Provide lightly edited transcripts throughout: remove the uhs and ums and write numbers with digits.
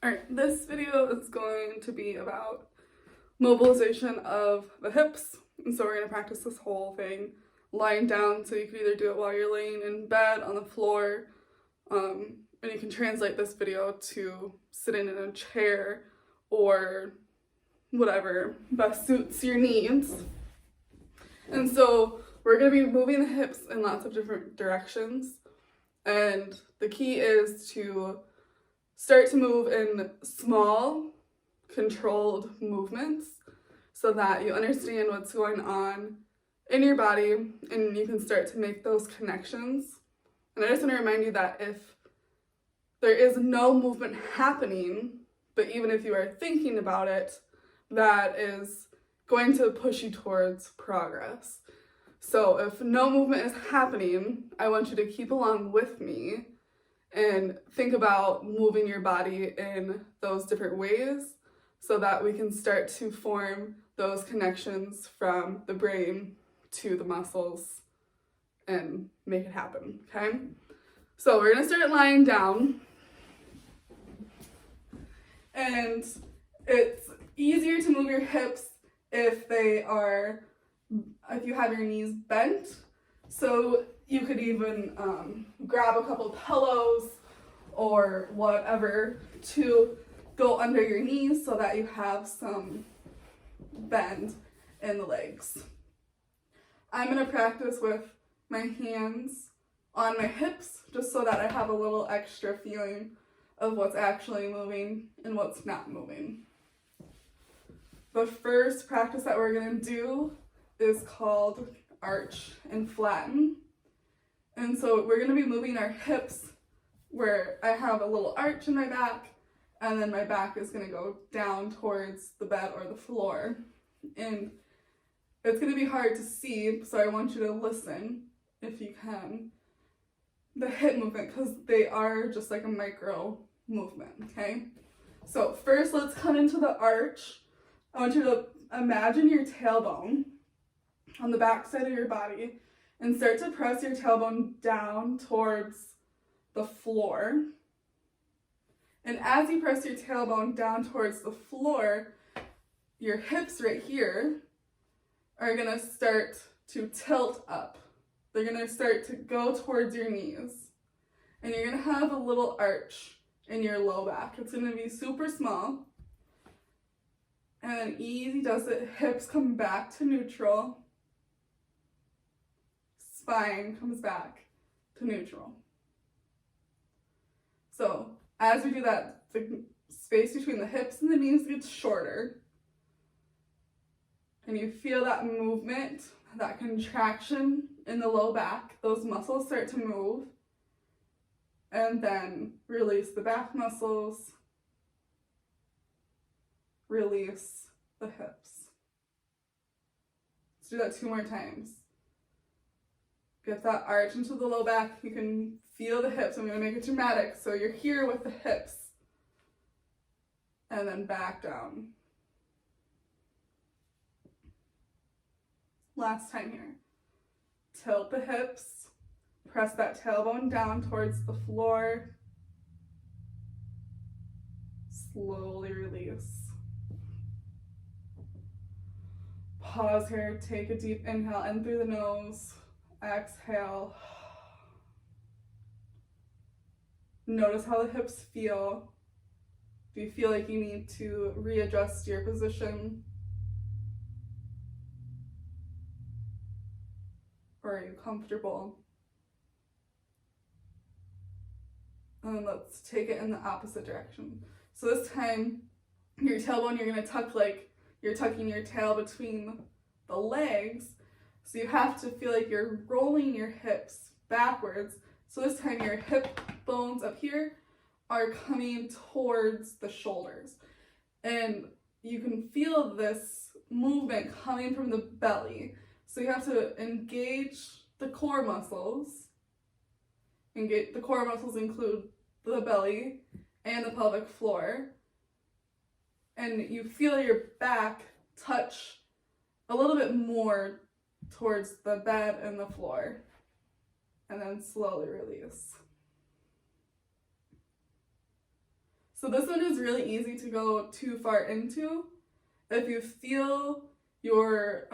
Alright, this video is going to be about mobilization of the hips. And so we're going to practice this whole thing lying down, so you can either do it while you're laying in bed, on the floor, and you can translate this video to sitting in a chair or whatever best suits your needs. And so we're going to be moving the hips in lots of different directions, and the key is to start to move in small, controlled movements so that you understand what's going on in your body and you can start to make those connections. And I just want to remind you that if there is no movement happening, but even if you are thinking about it, that is going to push you towards progress. So if no movement is happening, I want you to keep along with me and think about moving your body in those different ways so that we can start to form those connections from the brain to the muscles and make it happen, okay? So we're gonna start lying down, and it's easier to move your hips if you have your knees bent. So you could even grab a couple pillows or whatever to go under your knees so that you have some bend in the legs. I'm going to practice with my hands on my hips just so that I have a little extra feeling of what's actually moving and what's not moving. The first practice that we're going to do is called arch and flatten. And so we're going to be moving our hips where I have a little arch in my back, and then my back is going to go down towards the bed or the floor. And it's going to be hard to see, so I want you to listen, if you can, the hip movement, because they are just like a micro movement, okay? So first, let's come into the arch. I want you to imagine your tailbone on the back side of your body and start to press your tailbone down towards the floor. And as you press your tailbone down towards the floor, your hips right here are gonna start to tilt up. They're gonna start to go towards your knees. And you're gonna have a little arch in your low back. It's gonna be super small. And then easy does it, hips come back to neutral. Spine comes back to neutral. So as we do that, the space between the hips and the knees gets shorter. And you feel that movement, that contraction in the low back. Those muscles start to move. And then release the back muscles. Release the hips. Let's do that 2 more times. Get that arch into the low back. You can feel the hips. I'm going to make it dramatic. So you're here with the hips. And then back down. Last time here. Tilt the hips. Press that tailbone down towards the floor. Slowly release. Pause here. Take a deep inhale in through the nose. Exhale. Notice how the hips feel. Do you feel like you need to readjust your position? Or are you comfortable? And then let's take it in the opposite direction. So this time, your tailbone, you're going to tuck like you're tucking your tail between the legs. So you have to feel like you're rolling your hips backwards. So this time your hip bones up here are coming towards the shoulders. And you can feel this movement coming from the belly. So you have to engage the core muscles. The core muscles include the belly and the pelvic floor. And you feel your back touch a little bit more towards the bed and the floor, and then slowly release. So this one is really easy to go too far into. If you feel your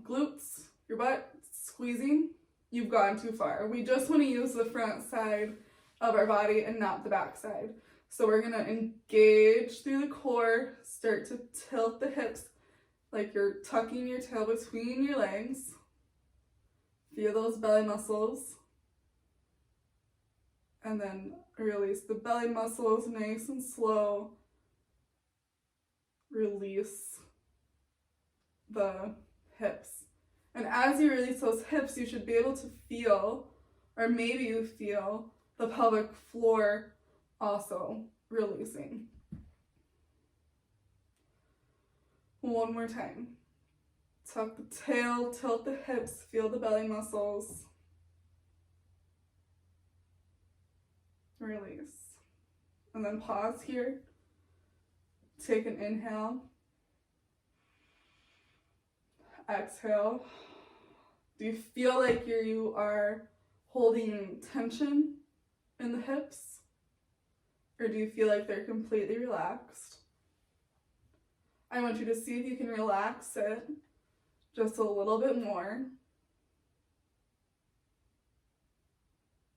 glutes, your butt squeezing, you've gone too far. We just want to use the front side of our body and not the back side. So we're gonna engage through the core, start to tilt the hips like you're tucking your tail between your legs. Feel those belly muscles. And then release the belly muscles nice and slow. Release the hips. And as you release those hips, you should be able to feel, or maybe you feel, the pelvic floor also releasing. One more time. Tuck the tail, tilt the hips, feel the belly muscles. Release. And then pause here. Take an inhale. Exhale. Do you feel like you are holding tension in the hips? Or do you feel like they're completely relaxed? I want you to see if you can relax it just a little bit more.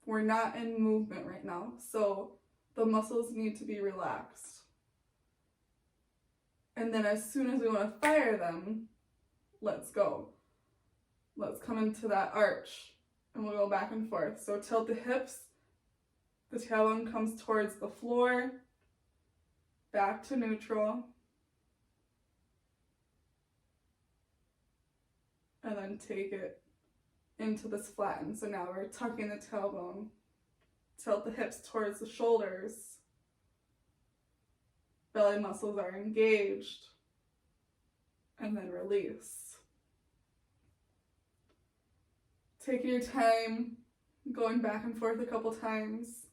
We're not in movement right now, so the muscles need to be relaxed. And then as soon as we want to fire them, let's go. Let's come into that arch, and we'll go back and forth. So tilt the hips, the tailbone comes towards the floor, back to neutral, and then take it into this flatten. So now we're tucking the tailbone, tilt the hips towards the shoulders, belly muscles are engaged, and then release. Taking your time, going back and forth a couple times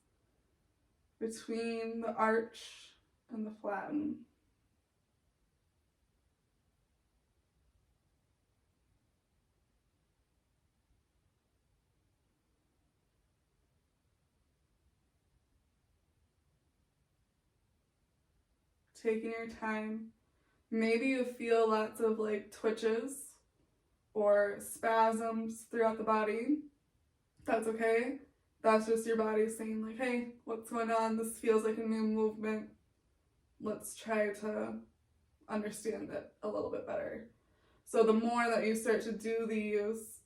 between the arch and the flatten. Taking your time. Maybe you feel lots of like twitches or spasms throughout the body. That's okay. That's just your body saying like, hey, what's going on? This feels like a new movement. Let's try to understand it a little bit better. So the more that you start to do these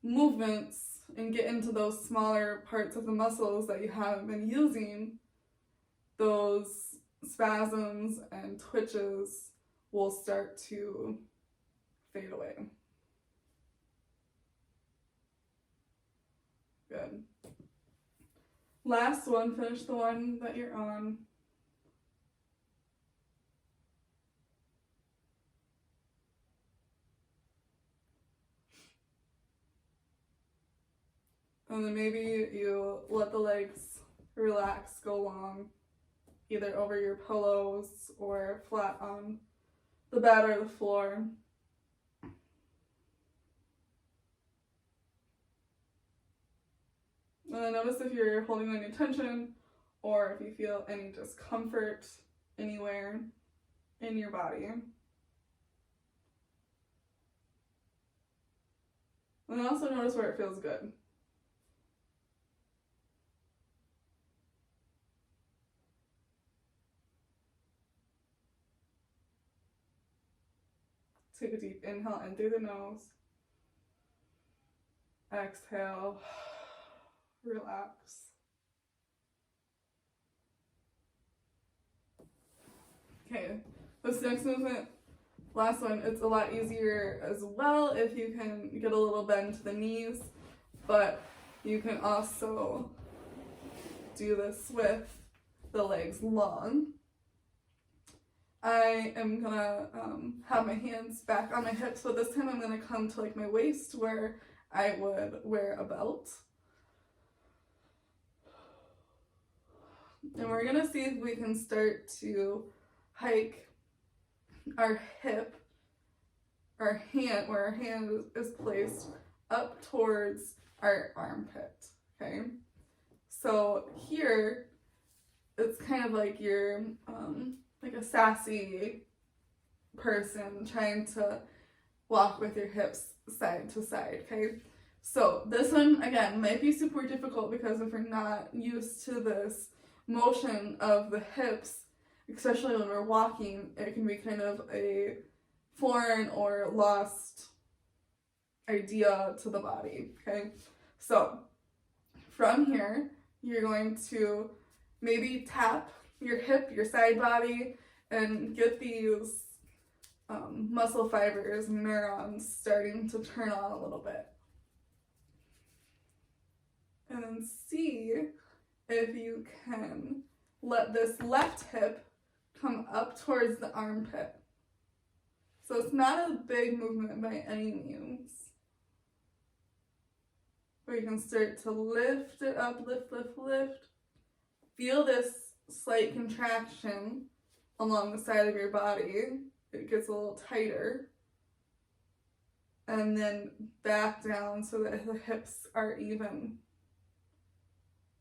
movements and get into those smaller parts of the muscles that you haven't been using, those spasms and twitches will start to fade away. Good. Last one, finish the one that you're on. And then maybe you let the legs relax, go long, either over your pillows or flat on the bed or the floor. And then notice if you're holding any tension or if you feel any discomfort anywhere in your body. And then also notice where it feels good. Take a deep inhale in through the nose. Exhale. Relax. Okay, this next movement, last one, it's a lot easier as well if you can get a little bend to the knees, but you can also do this with the legs long. I am gonna have my hands back on my hips, but this time I'm gonna come to like my waist where I would wear a belt. And we're gonna see if we can start to hike our hip, our hand, where our hand is placed, up towards our armpit, okay? So here, it's kind of like you're like a sassy person trying to walk with your hips side to side, okay? So this one, again, might be super difficult because if we're not used to this motion of the hips, especially when we're walking, it can be kind of a foreign or lost idea to the body, okay? So from here, you're going to maybe tap your hip, your side body, and get these muscle fibers, neurons starting to turn on a little bit. And then see if you can let this left hip come up towards the armpit. So it's not a big movement by any means. But you can start to lift it up, lift, lift, lift. Feel this slight contraction along the side of your body. It gets a little tighter. And then back down so that the hips are even.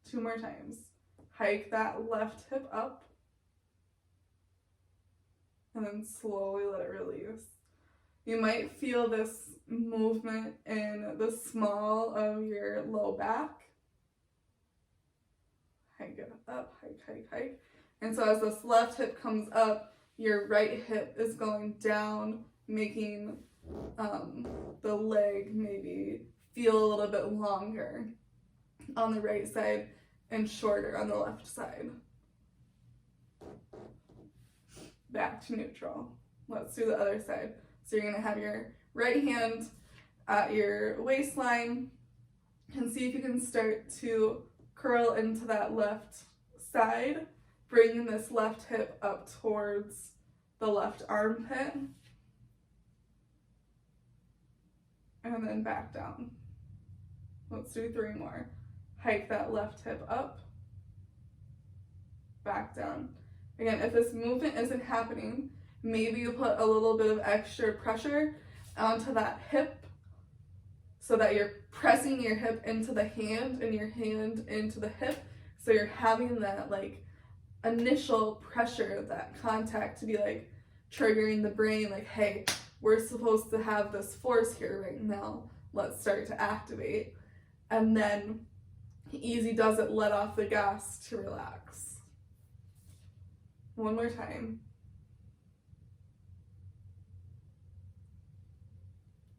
2 more times. Hike that left hip up. And then slowly let it release. You might feel this movement in the small of your low back. Hike it up, hike, hike, hike. And so as this left hip comes up, your right hip is going down, making the leg maybe feel a little bit longer on the right side and shorter on the left side. Back to neutral. Let's do the other side. So you're going to have your right hand at your waistline and see if you can start to curl into that left side, bringing this left hip up towards the left armpit. And then back down. Let's do 3 more. Hike that left hip up, back down. Again, if this movement isn't happening, maybe you put a little bit of extra pressure onto that hip so that you're pressing your hip into the hand and your hand into the hip. So you're having that like initial pressure, that contact to be like triggering the brain, like, hey, we're supposed to have this force here right now. Let's start to activate. And then easy does it, let off the gas to relax. 1 more time.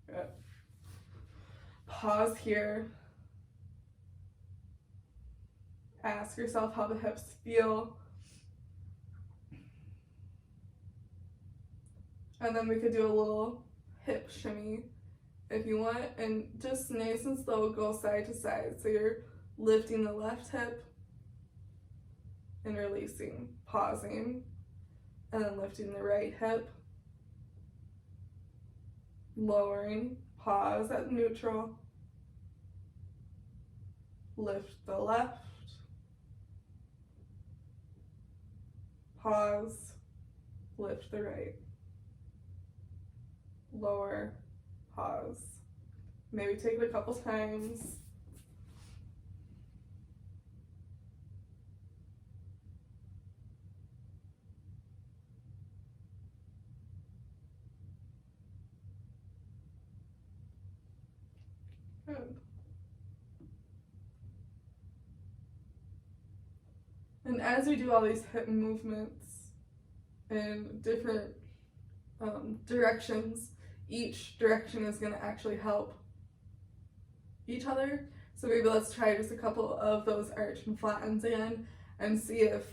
Good. Pause here. Ask yourself how the hips feel. And then we could do a little hip shimmy if you want, and just nice and slow, go side to side. So you're lifting the left hip and releasing, pausing, and then lifting the right hip, lowering, pause at neutral, lift the left, pause, lift the right, lower, pause. Maybe take it a couple times. Good. And as we do all these hip movements in different directions, each direction is going to actually help each other. So maybe let's try just a couple of those arch and flattens again and see if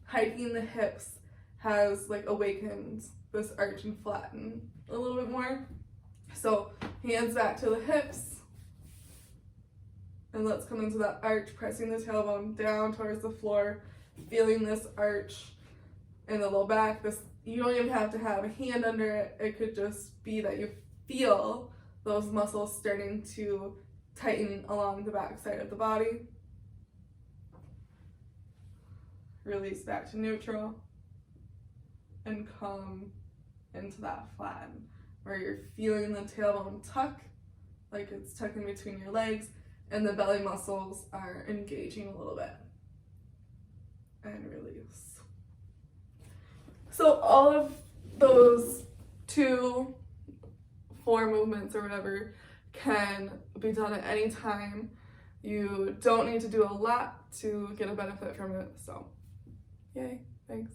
hiking the hips has like awakened this arch and flatten a little bit more. So hands back to the hips, and let's come into that arch, pressing the tailbone down towards the floor, feeling this arch in the low back. This, you don't even have to have a hand under it. It could just be that you feel those muscles starting to tighten along the back side of the body. Release back to neutral and come into that flatten where you're feeling the tailbone tuck, like it's tucking between your legs, and the belly muscles are engaging a little bit. and release. So all of those 2, 4 movements or whatever can be done at any time. You don't need to do a lot to get a benefit from it. So, yay, thanks.